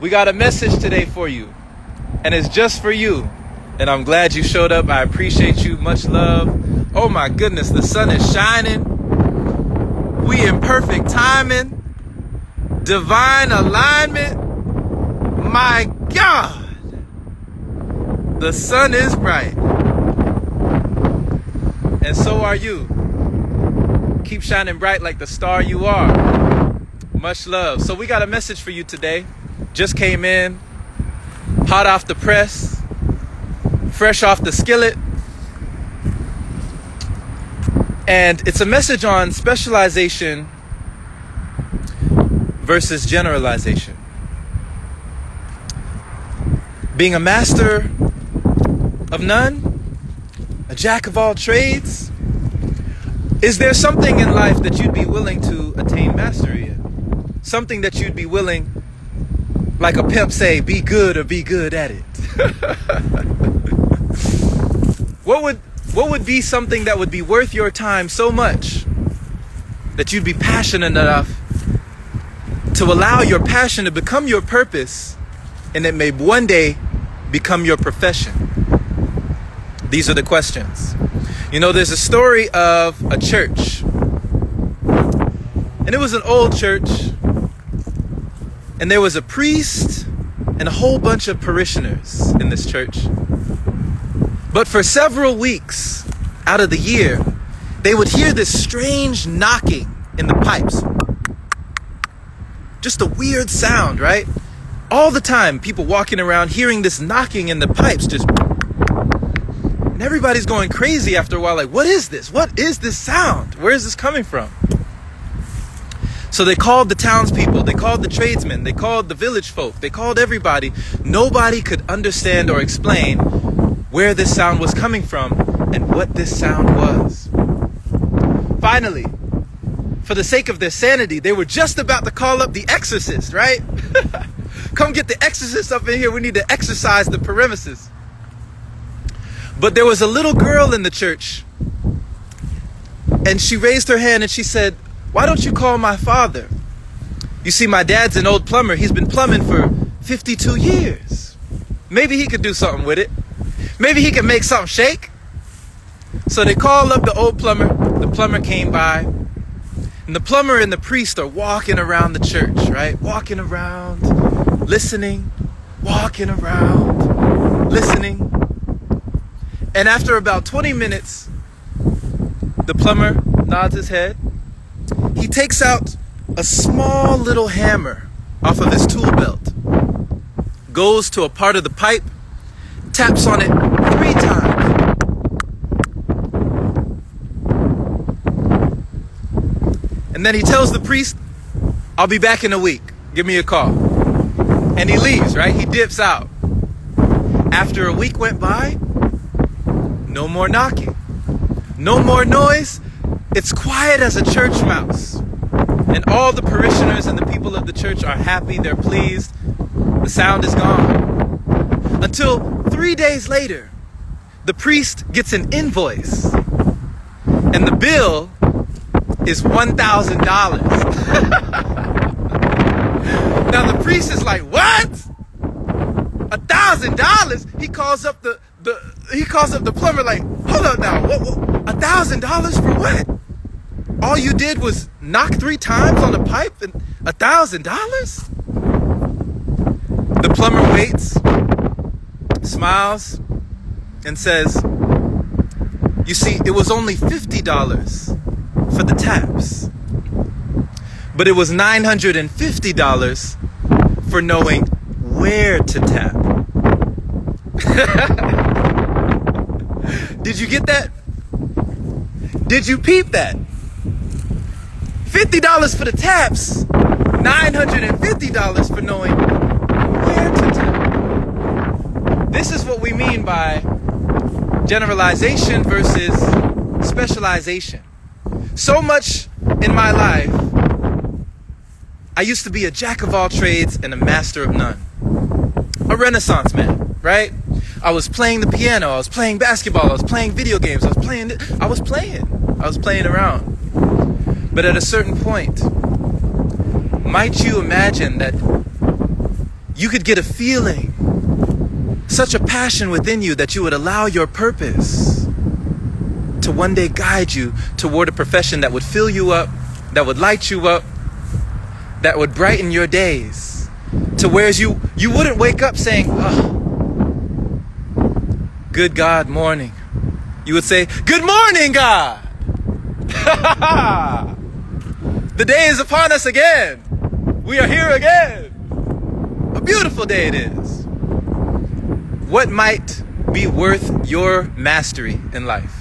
We got a message today for you, and it's just for you. And I'm glad you showed up. I appreciate you. Much love. Oh my goodness, the sun is shining. We in perfect timing. Divine alignment. My God. The sun is bright. And so are you. Keep shining bright like the star you are. Much love. So we got a message for you today. Just came in, hot off the press, fresh off the skillet. And it's a message on specialization versus generalization. Being a master of none, a jack of all trades. Is there something in life that you'd be willing to attain mastery in? Something that you'd be willing, like a pimp say, be good or be good at it. What would be something that would be worth your time so much that you'd be passionate enough to allow your passion to become your purpose, and it may one day become your profession? These are the questions. You know, there's a story of a church, and it was an old church. And there was a priest and a whole bunch of parishioners in this church. But for several weeks out of the year, they would hear this strange knocking in the pipes. Just a weird sound, right? All the time, people walking around hearing this knocking in the pipes, and everybody's going crazy after a while, like, what is this? What is this sound? Where is this coming from? So they called the townspeople, they called the tradesmen, they called the village folk, they called everybody. Nobody could understand or explain where this sound was coming from and what this sound was. Finally, for the sake of their sanity, they were just about to call up the exorcist, right? Come get the exorcist up in here, we need to exorcise the premises. But there was a little girl in the church, and she raised her hand and she said, "Why don't you call my father? You see, my dad's an old plumber. He's been plumbing for 52 years. Maybe he could do something with it. Maybe he could make something shake." So they called up the old plumber. The plumber came by. And the plumber and the priest are walking around the church, right? Walking around, listening, walking around, listening. And after about 20 minutes, the plumber nods his head. He takes out a small little hammer off of his tool belt, goes to a part of the pipe, taps on it 3 times. And then he tells the priest, "I'll be back in a week. Give me a call." And he leaves, right? He dips out. After a week went by, no more knocking, no more noise. It's quiet as a church mouse. And all the parishioners and the people of the church are happy, they're pleased. The sound is gone. Until 3 days later, the priest gets an invoice. And the bill is $1,000. Now the priest is like, "What? $1,000?" He calls up the plumber like, "Hold up now, what $1,000 for what? All you did was knock 3 times on the pipe and $1,000? The plumber waits, smiles, and says, "You see, it was only $50 for the taps, but it was $950 for knowing where to tap." Did you get that? Did you peep that? $50 for the taps, $950 for knowing where to tap. This is what we mean by generalization versus specialization. So much in my life, I used to be a jack of all trades and a master of none. A Renaissance man, right? I was playing the piano, I was playing basketball, I was playing video games, I was playing around. But at a certain point, might you imagine that you could get a feeling, such a passion within you that you would allow your purpose to one day guide you toward a profession that would fill you up, that would light you up, that would brighten your days, to whereas you wouldn't wake up saying, oh, good God morning. You would say, good morning, God. The day is upon us again. We are here again. A beautiful day it is. What might be worth your mastery in life?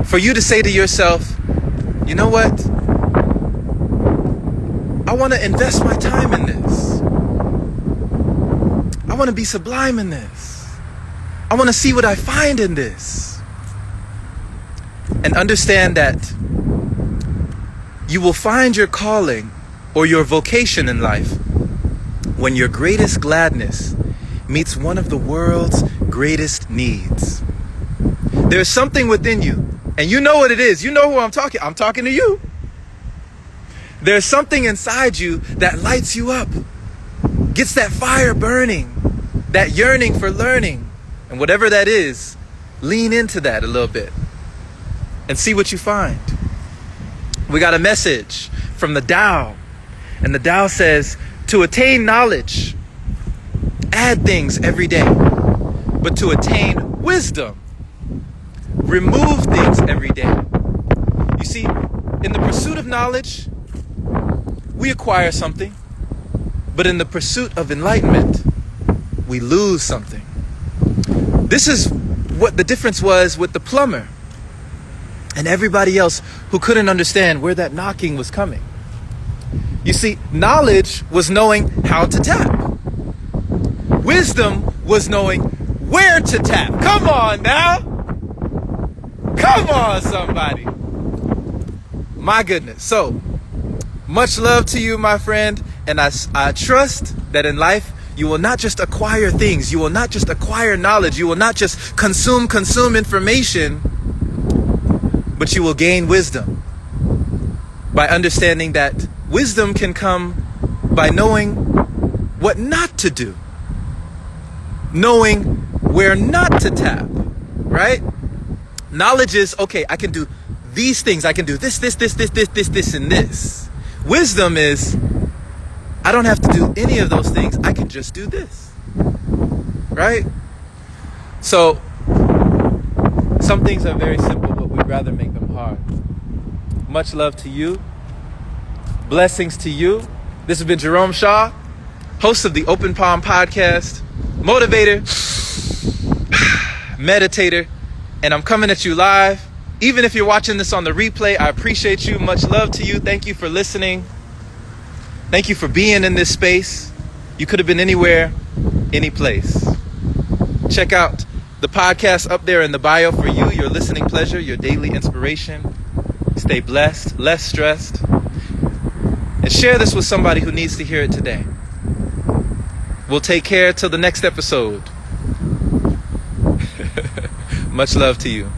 For you to say to yourself, you know what? I want to invest my time in this. I want to be sublime in this. I want to see what I find in this. And understand that you will find your calling or your vocation in life when your greatest gladness meets one of the world's greatest needs. There's something within you, and you know what it is. You know who I'm talking. I'm talking to you. There's something inside you that lights you up, gets that fire burning, that yearning for learning. And whatever that is, lean into that a little bit and see what you find. We got a message from the Tao, and the Tao says, to attain knowledge, add things every day. But to attain wisdom, remove things every day. You see, in the pursuit of knowledge, we acquire something. But in the pursuit of enlightenment, we lose something. This is what the difference was with the plumber and everybody else who couldn't understand where that knocking was coming. You see, knowledge was knowing how to tap. Wisdom was knowing where to tap. Come on now. Come on, somebody. My goodness. So, much love to you, my friend. And I trust that in life, you will not just acquire things. You will not just acquire knowledge. You will not just consume information. But you will gain wisdom by understanding that wisdom can come by knowing what not to do, knowing where not to tap, right? Knowledge is, okay, I can do these things. I can do this, and this. Wisdom is, I don't have to do any of those things. I can just do this, right? So, some things are very simple, but we'd rather make them hard. Much love to you. Blessings to you. This has been Jerome Shaw, host of the Open Palm Podcast, motivator, meditator, and I'm coming at you live. Even if you're watching this on the replay, I appreciate you. Much love to you. Thank you for listening. Thank you for being in this space. You could have been anywhere, any place. Check out the podcast up there in the bio for you, your listening pleasure, your daily inspiration. Stay blessed, less stressed, and share this with somebody who needs to hear it today. We'll take care till the next episode. Much love to you.